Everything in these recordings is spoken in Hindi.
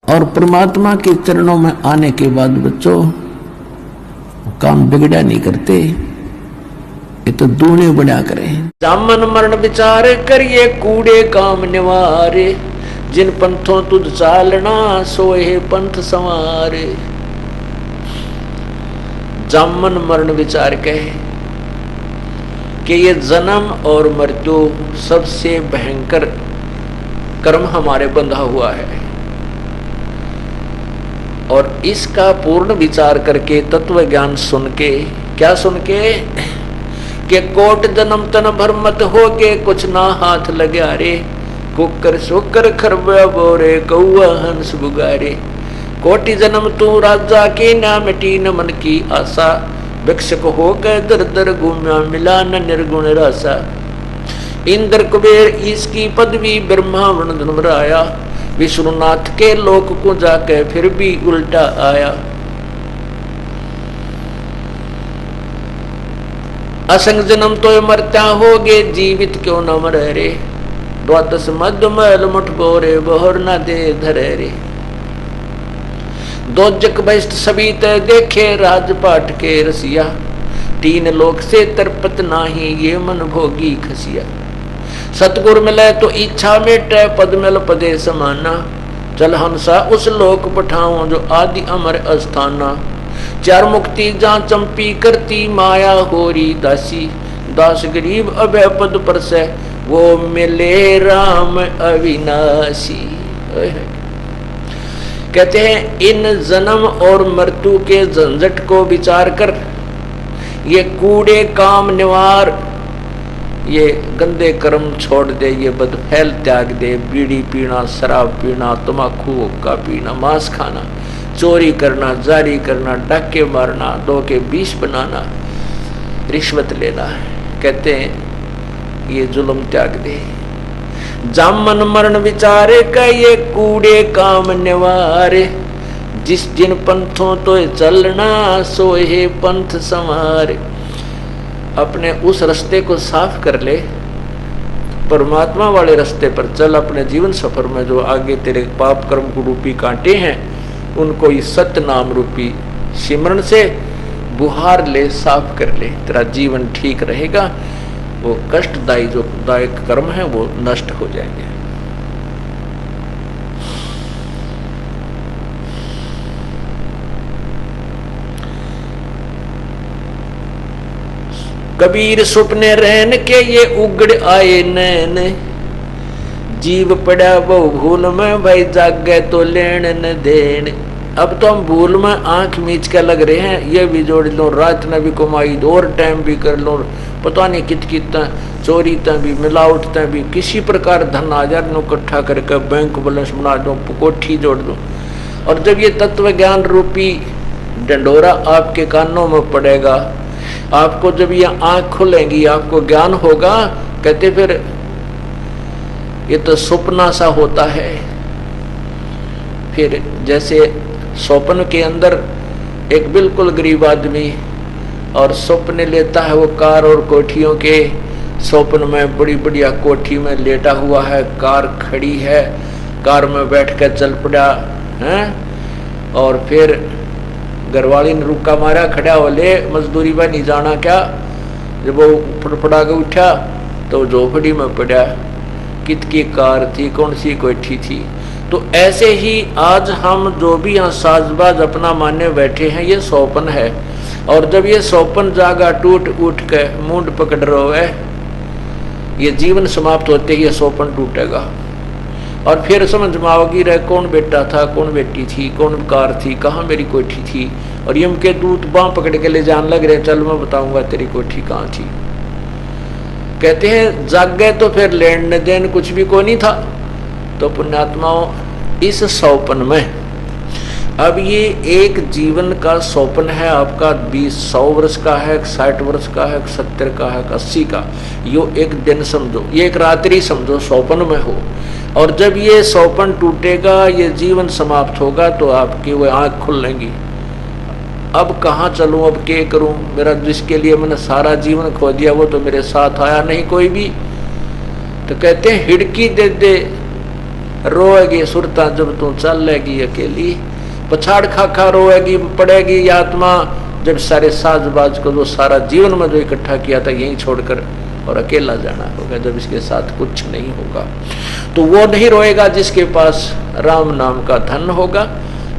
और परमात्मा के चरणों में आने के बाद बच्चों काम बिगड़ा नहीं करते, ये तो दूने बढ़ा करे। जामन मरण विचार करिए कूड़े काम निवारे, जिन पंथों तुझ चालना सोए पंथ संवारे। जामन मरण विचार कहे कि ये जन्म और मृत्यु सबसे भयंकर कर्म हमारे बंधा हुआ है, और इसका पूर्ण विचार करके तत्व ज्ञान सुन के, क्या सुन के कि कोट जन्म तन भर मत हो के कुछ ना हाथ लगे रे, कुकर सोकर खरबा बोरे कौआ हंस बुगारे। कोटि जन्म तू राजा के ना मिटी न मन की आशा, भिक्षक हो गए दर दर घूम्या मिला न निर्गुण रासा। इंद्र कुबेर इसकी पदवी ब्रह्मावण धनुराया, विष्णुनाथ के लोक को जाके फिर भी उल्टा आया। असंग जन्म तो मरता होगे जीवित क्यों न मरे रे, द्वादश मध्य मैल मुठ बोरे बहर न दे धरे रे। दो जग बहिष्ट सभी तय देखे राजपाट के रसिया, तीन लोक से तरपत नाही ये मन भोगी खसिया। सतगुर मिले तो इच्छा मेटे पद मिल पदे समाना, चल हंसा उस लोक पठाऊं जो आदि अमर अस्थाना। चार मुक्ति जहाँ चंपी करती माया होरी दासी, दास गरीब अभय पद पर से वो मिले राम अविनाशी। कहते हैं इन जन्म और मृत्यु के झंझट को विचार कर, ये कूड़े काम निवार, ये गंदे कर्म छोड़ दे, ये बदफैल त्याग दे, बीड़ी पीना, शराब पीना, तम्बाकू हुक्का पीना, मांस खाना, चोरी करना, जारी करना, डाके मारना, दो के 20 बनाना, रिश्वत लेना। कहते हैं ये जुल्म त्याग दे। जामन मरण विचारे का ये कूड़े काम निवारे, जिस जिन पंथों तो चलना सोहे पंथ संवारे। अपने उस रास्ते को साफ कर ले, परमात्मा वाले रास्ते पर चल। अपने जीवन सफर में जो आगे तेरे पाप कर्म को रूपी कांटे हैं, उनको इस सत्य नाम रूपी सिमरन से बुहार ले, साफ कर ले, तेरा जीवन ठीक रहेगा। वो कष्टदायी जो दायक कर्म है वो नष्ट हो जाएंगे। कबीर सुपने रहन के ये उगड़ आए नैन, जीव पड़ा वो भूल में भाई जागे तो लेन न देन। अब तो हम भूल में आंख मीच के लग रहे हैं, ये भी जोड़ लो, रात ने भी कमाई, और टाइम भी कर लो, पता नहीं कित चोरी तय भी, मिलावट तय भी, किसी प्रकार धन हजार नो इकट्ठा करके बैंक बैलेंस बना दो, कोठी जोड़ दो। और जब ये तत्व ज्ञान रूपी डंडोरा आपके कानों में पड़ेगा, आपको जब ये आंख खुलेंगी, आपको ज्ञान होगा, कहते फिर ये तो सपना सा होता है। फिर जैसे स्वप्न के अंदर एक बिल्कुल गरीब आदमी और स्वप्न लेता है, वो कार और कोठियों के स्वप्न में बड़ी बढ़िया कोठी में लेटा हुआ है, कार खड़ी है, कार में बैठ कर चल पड़ा है। और फिर घरवाली ने रुका मारा, खड़ा हो ले मजदूरी में नहीं जाना क्या। जब वो फटफड़ा के उठा तो झोपड़ी में पड़ा, कित की कार थी, कौन सी कोठी थी। तो ऐसे ही आज हम जो भी यहाँ साजबाज अपना मानने बैठे हैं, ये स्वप्न है। और जब ये स्वप्न जागा टूट उठ के मुंड पकड़ रहा है, ये जीवन समाप्त होते ही ये स्वप्न टूटेगा। और फिर समझ में आओगी रहे कौन बेटा था, कौन बेटी थी, कौन कार थी, कहाँ मेरी कोठी थी। और यम के दूत बाँ पकड़ के ले जान लग रहे, चल मैं बताऊंगा तेरी कोठी कहाँ थी। कहते हैं जागे तो फिर लेन देन कुछ भी को नहीं था। तो पुण्यात्माओं, इस स्वप्न में अब ये एक जीवन का स्वप्न है आपका, 100 वर्ष का है, 60 वर्ष का है, 70 का है, 80 का। यो एक दिन समझो, ये एक रात्रि समझो स्वप्न में हो। और जब ये स्वप्न टूटेगा, ये जीवन समाप्त होगा, तो आपकी वो आँख खुलेंगी। अब कहाँ चलूँ, अब क्या करूँ, मेरा जिसके लिए मैंने सारा जीवन खो दिया वो तो मेरे साथ आया नहीं कोई भी। तो कहते हैं हिड़की दे दे रोएगी सुरता जब तू चल लेगी अकेली, पछाड़ खा खा रोएगी पड़ेगी ये आत्मा जब सारे साजबाज को जो सारा जीवन में जो इकट्ठा किया था यहीं छोड़कर और अकेला जाना होगा, जब इसके साथ कुछ नहीं होगा। तो वो नहीं रोएगा जिसके पास राम नाम का धन होगा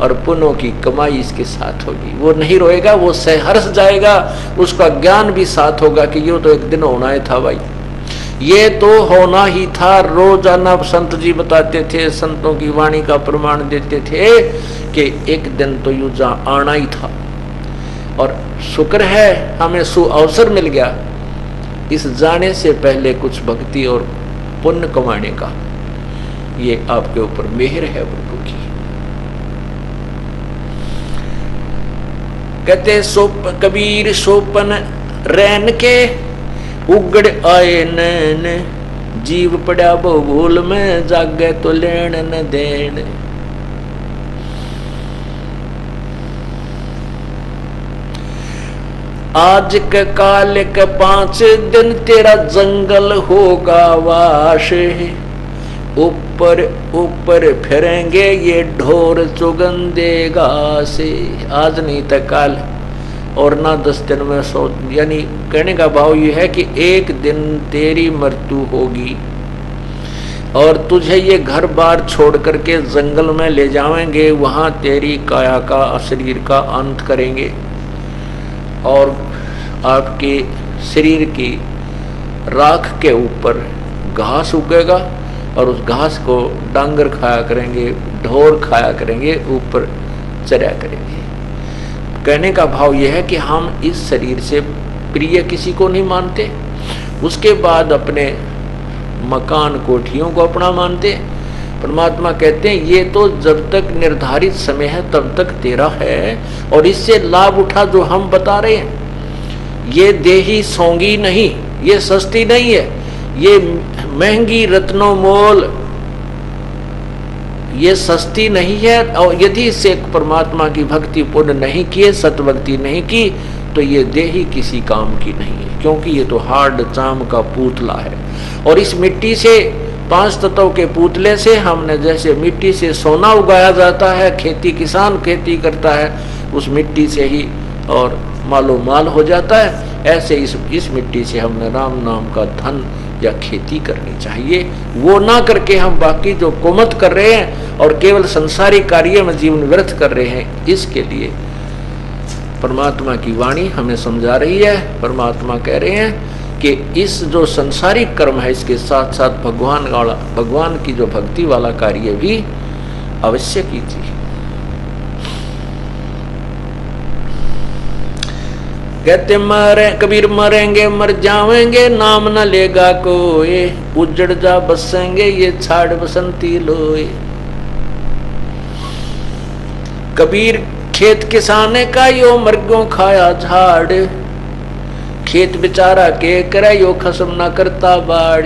और पुण्यों की कमाई इसके साथ होगी। वो नहीं रोएगा, वो सहर्ष जाएगा, उसका ज्ञान भी साथ होगा कि ये तो एक दिन होना ही था भाई, ये तो होना ही था। रोजाना संत जी बताते थे, संतों की वाणी का प्रमाण देते थे कि एक दिन तो यूं आना ही था। और शुक्र है हमें सुअवसर मिल गया इस जाने से पहले कुछ भक्ति और पुण्य कमाने का। ये आपके ऊपर मेहर है प्रभु की। कहते कबीर सोपन रैन के उगड़ आए नैन, जीव पड़ा भूल में जागे तो लेन न देन। आज के काल के 5 दिन तेरा जंगल होगा वाश, ऊपर ऊपर फिरेंगे ये ढोर चुगंदे घासे। आज नहीं तो कल और ना 10 दिन में 100, यानी कहने का भाव ये है कि एक दिन तेरी मृत्यु होगी और तुझे ये घर बार छोड़ करके जंगल में ले जाएंगे, वहां तेरी काया का शरीर का अंत करेंगे और आपके शरीर की राख के ऊपर घास उगेगा और उस घास को डांगर खाया करेंगे, ढोर खाया करेंगे, ऊपर चरा करेंगे। कहने का भाव यह है कि हम इस शरीर से प्रिय किसी को नहीं मानते, उसके बाद अपने मकान कोठियों को अपना मानते। परमात्मा कहते हैं ये तो जब तक निर्धारित समय है तब तक तेरा है और इससे लाभ उठा जो हम बता रहे हैं। ये देही सोंगी नहीं, ये सस्ती नहीं है, ये महंगी रत्नों मोल, ये सस्ती नहीं है। और यदि इससे परमात्मा की भक्ति पूर्ण नहीं किए, सतभक्ति नहीं की, तो ये देही किसी काम की नहीं है, क्योंकि ये तो हार्ड चाम का पुतला है। और इस मिट्टी से 5 तत्वों के पुतले से हमने जैसे मिट्टी से सोना उगाया जाता है, खेती किसान खेती करता है उस मिट्टी से ही और मालो माल हो जाता है, ऐसे इस मिट्टी से हमने राम नाम का धन या खेती करनी चाहिए। वो ना करके हम बाकी जो कुमत कर रहे हैं और केवल संसारी कार्य में जीवन व्यर्थ कर रहे हैं, इसके लिए परमात्मा की वाणी हमें समझा रही है। परमात्मा कह रहे हैं कि इस जो संसारिक कर्म है इसके साथ साथ भगवान की जो भक्ति वाला कार्य भी अवश्य कीजिए। कहते मरे कबीर मरेंगे मर जावेंगे, नाम न लेगा कोई, उजड़ जा बसेंगे ये छाड़ बसंती लोए। कबीर खेत किसाने का यो मर्गों खाया झाड़, खेत बेचारा के करे यो खसम न करता बाड़।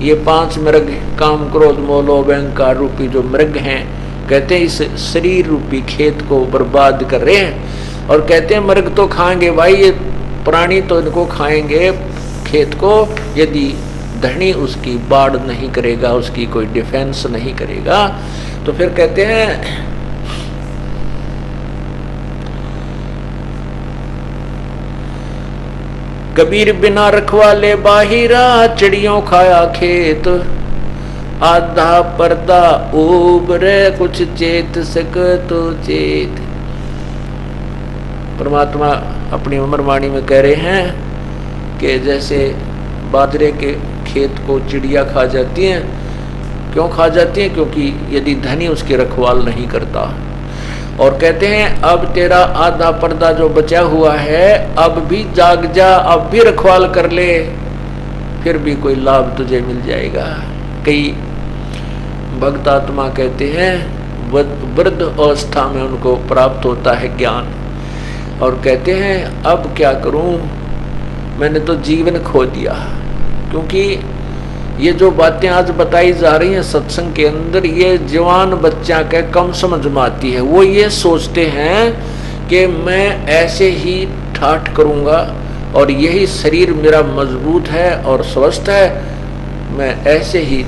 ये 5 मृग काम क्रोध मोह अहंकार रूपी जो मृग हैं, कहते हैं इस शरीर रूपी खेत को बर्बाद कर रहे हैं। और कहते हैं मृग तो खाएंगे भाई, ये प्राणी तो इनको खाएंगे खेत को, यदि धनी उसकी बाढ़ नहीं करेगा, उसकी कोई डिफेंस नहीं करेगा। तो फिर कहते हैं कबीर बिना रखवाले बाहिरा, चिड़ियों खाया खेत, आधा पर्दा उबरे कुछ चेत सक तो चेत। परमात्मा अपनी अमर वाणी में कह रहे हैं कि जैसे बाजरे के खेत को चिड़िया खा जाती हैं। क्यों खा जाती हैं? क्योंकि यदि धनी उसकी रखवाल नहीं करता। और कहते हैं अब तेरा आधा पर्दा जो बचा हुआ है, अब भी जाग जा, अब भी रखवाल कर ले, फिर भी कोई लाभ तुझे मिल जाएगा। कई भक्त आत्मा कहते हैं वृद्ध अवस्था में उनको प्राप्त होता है ज्ञान, और कहते हैं अब क्या करूं, मैंने तो जीवन खो दिया। क्योंकि ये जो बातें आज बताई जा रही हैं सत्संग के अंदर, ये जवान बच्चा के कम समझ में आती है। वो ये सोचते हैं कि मैं ऐसे ही ठाठ करूंगा और यही शरीर मेरा मजबूत है और स्वस्थ है, मैं ऐसे ही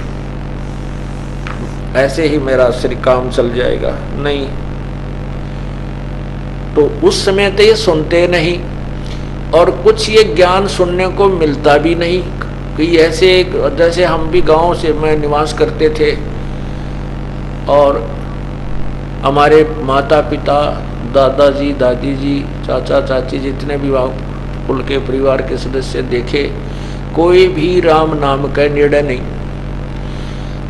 ऐसे ही मेरा श्री काम चल जाएगा, नहीं। तो उस समय तो ये सुनते नहीं, और कुछ ये ज्ञान सुनने को मिलता भी नहीं कि ऐसे, जैसे हम भी गांव से में निवास करते थे और हमारे माता पिता, दादाजी, दादी जी, चाचा चाची, जितने भी कुल के परिवार के सदस्य देखे, कोई भी राम नाम का निर्णय नहीं,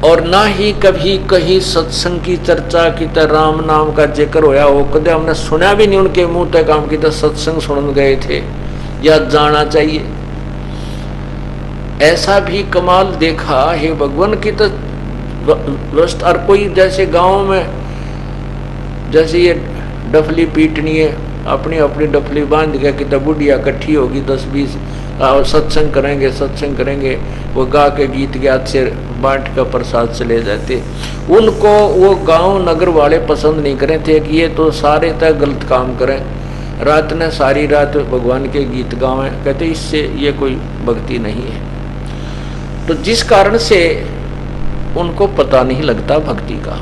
और ना ही कभी कहीं सत्संग की चर्चा की तरह राम नाम का जिक्र होया हो, कदे हमने सुना भी नहीं उनके मुंह तक काम की तरह सत्संग सुन गए थे या जाना चाहिए। ऐसा भी कमाल देखा है भगवान की तो व्यवस्था। और कोई जैसे गांव में जैसे ये डफली पीटनी है, अपनी अपनी डफली बांध के कि बुढ़िया इकट्ठी होगी 10-20 सत्संग करेंगे, वो गा के गीत ज्ञात से बांट का प्रसाद चले जाते। उनको वो गांव नगर वाले पसंद नहीं करे थे कि ये तो सारे तक गलत काम करें, रात ने सारी रात भगवान के गीत गावें, कहते इससे ये कोई भक्ति नहीं है। तो जिस कारण से उनको पता नहीं लगता भक्ति का।